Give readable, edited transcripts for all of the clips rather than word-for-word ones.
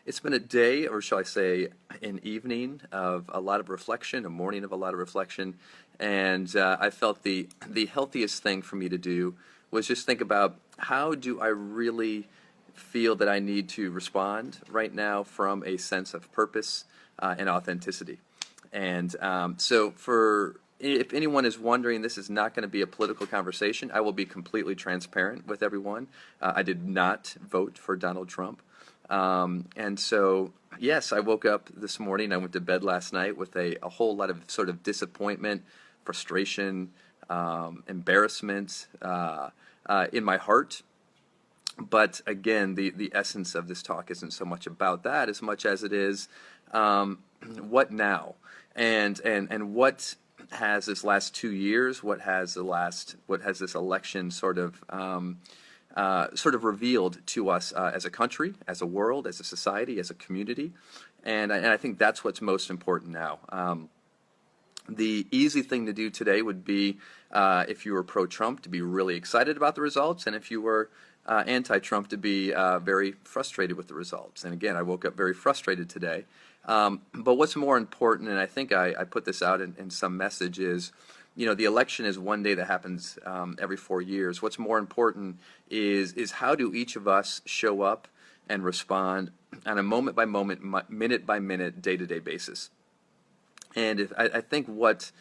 It's been a day, or shall I say, an evening of a lot of reflection, a morning of a lot of reflection, and I felt the healthiest thing for me to do was just think about how do I really feel that I need to respond right now from a sense of purpose and authenticity. And so, for if anyone is wondering, this is not going to be a political conversation. I will be completely transparent with everyone. I did not vote for Donald Trump. And so, yes, I woke up this morning. I went to bed last night with a whole lot of sort of disappointment, frustration, embarrassment in my heart. But again, the essence of this talk isn't so much about that as much as it is what now, and what has this last 2 years, what has this election sort of revealed to us as a country, as a world, as a society, as a community, and I think that's what's most important now. The easy thing to do today would be, if you were pro-Trump, to be really excited about the results, and if you were anti-Trump, to be very frustrated with the results. And again, I woke up very frustrated today. But what's more important, and I think I put this out in some message, is, the election is one day that happens every 4 years. What's more important is how do each of us show up and respond on a moment by moment, minute by minute, day to day basis. And I think what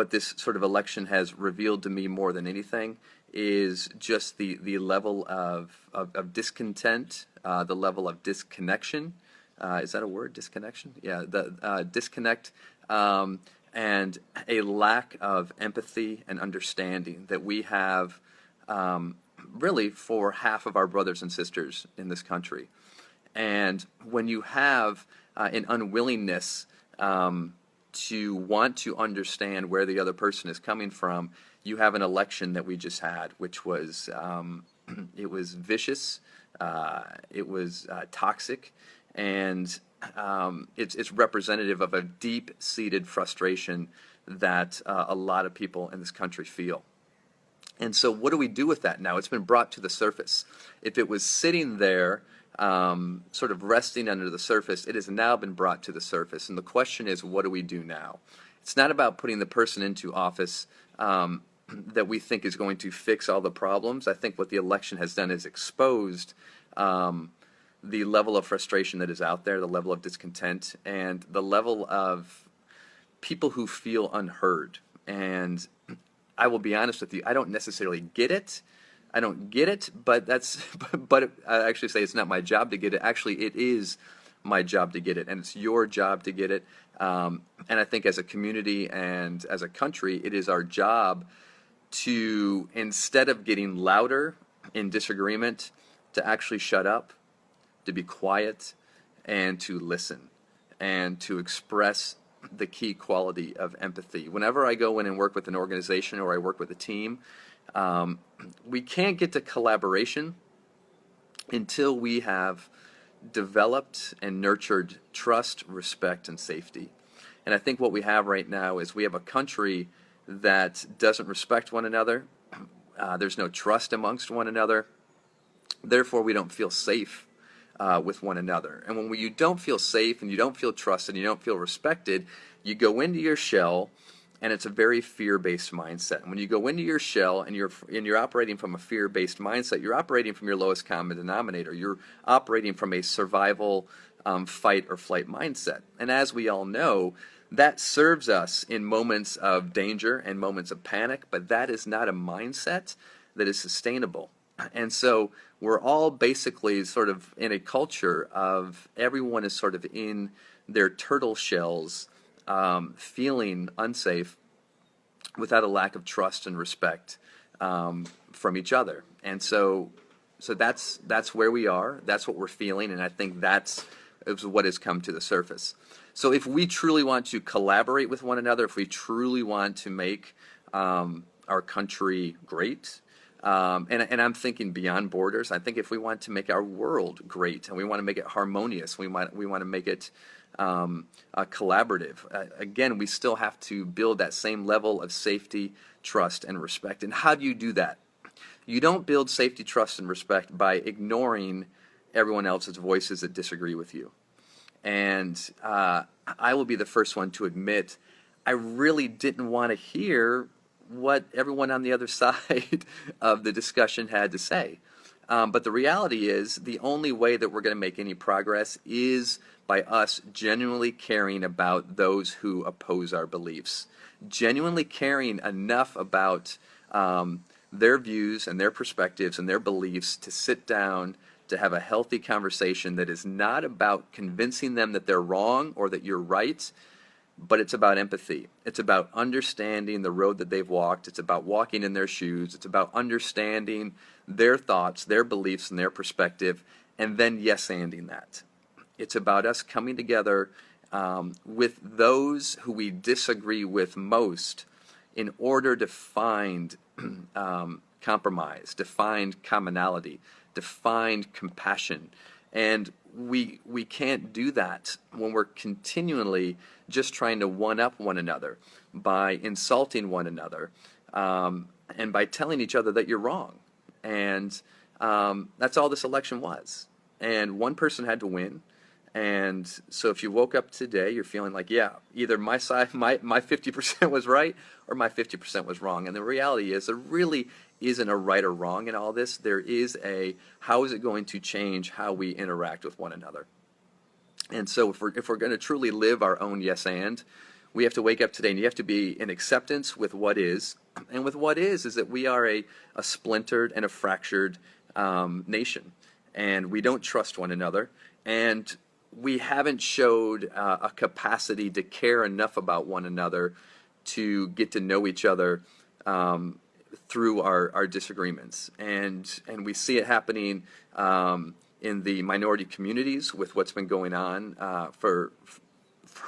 this sort of election has revealed to me more than anything is just the level of discontent, the level of disconnection. Is that a word, disconnection? Yeah, the disconnect, and a lack of empathy and understanding that we have really for half of our brothers and sisters in this country. And when you have an unwillingness to want to understand where the other person is coming from, you have an election that we just had, which was it was vicious, it was toxic, and it's representative of a deep-seated frustration that a lot of people in this country feel. And so what do we do with that now? It's been brought to the surface. If it was sitting there sort of resting under the surface, it has now been brought to the surface. And the question is, what do we do now? It's not about putting the person into office that we think is going to fix all the problems. I think what the election has done is exposed the level of frustration that is out there, the level of discontent, and the level of people who feel unheard. And I will be honest with you, I don't necessarily get it. I don't get it, but I actually say it's not my job to get it. Actually, it is my job to get it, and it's your job to get it. And I think as a community and as a country, it is our job to, instead of getting louder in disagreement, to actually shut up, to be quiet, and to listen, and to express the key quality of empathy. Whenever I go in and work with an organization or I work with a team, we can't get to collaboration until we have developed and nurtured trust, respect, and safety. And I think what we have right now is we have a country that doesn't respect one another. There's no trust amongst one another. Therefore, we don't feel safe with one another. And when you don't feel safe and you don't feel trusted and you don't feel respected, you go into your shell, and it's a very fear-based mindset. And when you go into your shell and you're operating from a fear-based mindset, you're operating from your lowest common denominator. You're operating from a survival, fight or flight mindset. And as we all know, that serves us in moments of danger and moments of panic, but that is not a mindset that is sustainable. And so we're all basically sort of in a culture of everyone is sort of in their turtle shells, feeling unsafe without a lack of trust and respect from each other. And so that's where we are. That's what we're feeling, and I think that's what has come to the surface. So if we truly want to collaborate with one another, if we truly want to make our country great, and I'm thinking beyond borders. I think if we want to make our world great and we want to make it harmonious, we want to make it collaborative. Again, we still have to build that same level of safety, trust, and respect. And how do you do that? You don't build safety, trust, and respect by ignoring everyone else's voices that disagree with you. And I will be the first one to admit I really didn't want to hear what everyone on the other side of the discussion had to say. But the reality is, the only way that we're going to make any progress is by us genuinely caring about those who oppose our beliefs, genuinely caring enough about their views and their perspectives and their beliefs to sit down to have a healthy conversation that is not about convincing them that they're wrong or that you're right, but it's about empathy. It's about understanding the road that they've walked. It's about walking in their shoes. It's about understanding their thoughts, their beliefs, and their perspective, and then yes-anding that. It's about us coming together with those who we disagree with most in order to find compromise, to find commonality, to find compassion. And we can't do that when we're continually just trying to one-up one another by insulting one another and by telling each other that you're wrong. And that's all this election was. And one person had to win. And so if you woke up today, you're feeling like, yeah, either my side, my 50% was right or my 50% was wrong. And the reality is there really isn't a right or wrong in all this. There is a, how is it going to change how we interact with one another? And so if we're going to truly live our own yes and, we have to wake up today and you have to be in acceptance with what is. And with what is that we are a splintered and a fractured nation. And we don't trust one another. And we haven't showed a capacity to care enough about one another to get to know each other through our disagreements. And we see it happening in the minority communities with what's been going on for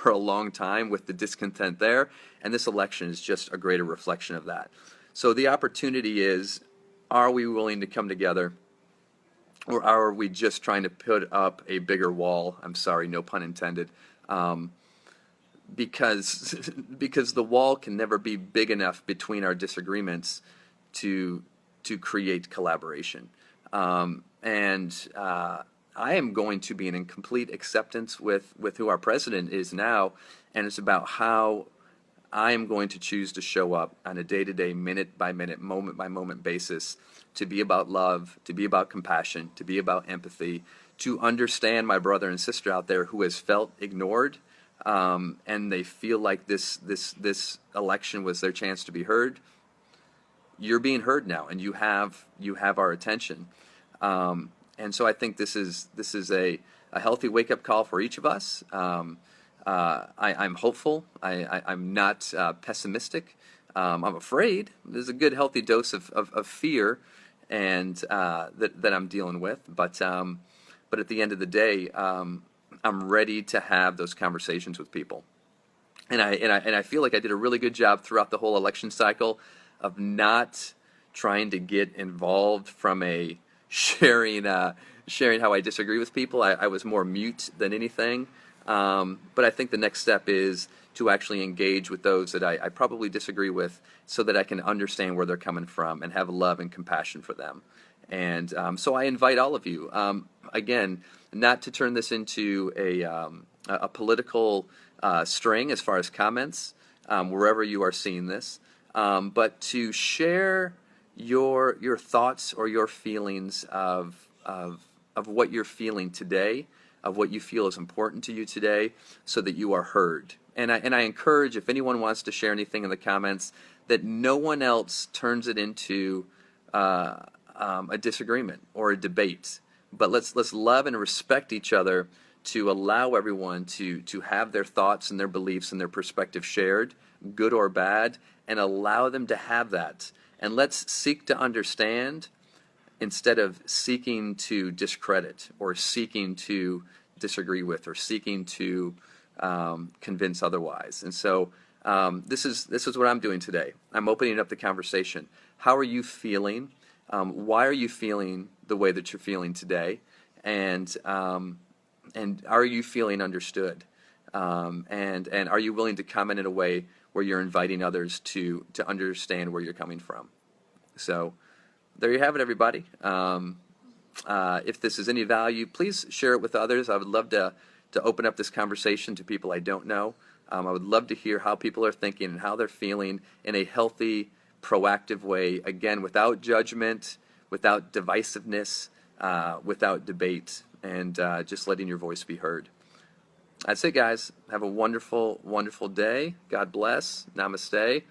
a long time with the discontent there. And this election is just a greater reflection of that. So the opportunity is, are we willing to come together? Or are we just trying to put up a bigger wall? I'm sorry, no pun intended. Because the wall can never be big enough between our disagreements to create collaboration. I am going to be in complete acceptance with who our president is now, and it's about how I am going to choose to show up on a day-to-day, minute-by-minute, moment-by-moment basis to be about love, to be about compassion, to be about empathy, to understand my brother and sister out there who has felt ignored, and they feel like this election was their chance to be heard. You're being heard now, and you have our attention. And so I think this is a healthy wake-up call for each of us. I'm hopeful. I'm not pessimistic. I'm afraid. There's a good, healthy dose of fear and that I'm dealing with. But at the end of the day, I'm ready to have those conversations with people. And I feel like I did a really good job throughout the whole election cycle of not trying to get involved from a sharing how I disagree with people. I was more mute than anything. But I think the next step is to actually engage with those that I probably disagree with so that I can understand where they're coming from and have love and compassion for them. And so I invite all of you, again, not to turn this into a political string as far as comments, wherever you are seeing this, but to share your thoughts or your feelings of what you're feeling today, of what you feel is important to you today, so that you are heard. And I encourage, if anyone wants to share anything in the comments, that no one else turns it into a disagreement or a debate. But let's love and respect each other to allow everyone to have their thoughts and their beliefs and their perspective shared, good or bad, and allow them to have that. And let's seek to understand instead of seeking to discredit or seeking to disagree with or seeking to convince otherwise. And so this is what I'm doing today. I'm opening up the conversation. How are you feeling? Why are you feeling the way that you're feeling today? And are you feeling understood? And are you willing to comment in a way where you're inviting others to understand where you're coming from? So there you have it, everybody. If this is any value, please share it with others. I would love to open up this conversation to people I don't know. I would love to hear how people are thinking and how they're feeling in a healthy, proactive way, again, without judgment, without divisiveness, without debate, and just letting your voice be heard. That's it, guys. Have a wonderful, wonderful day. God bless. Namaste.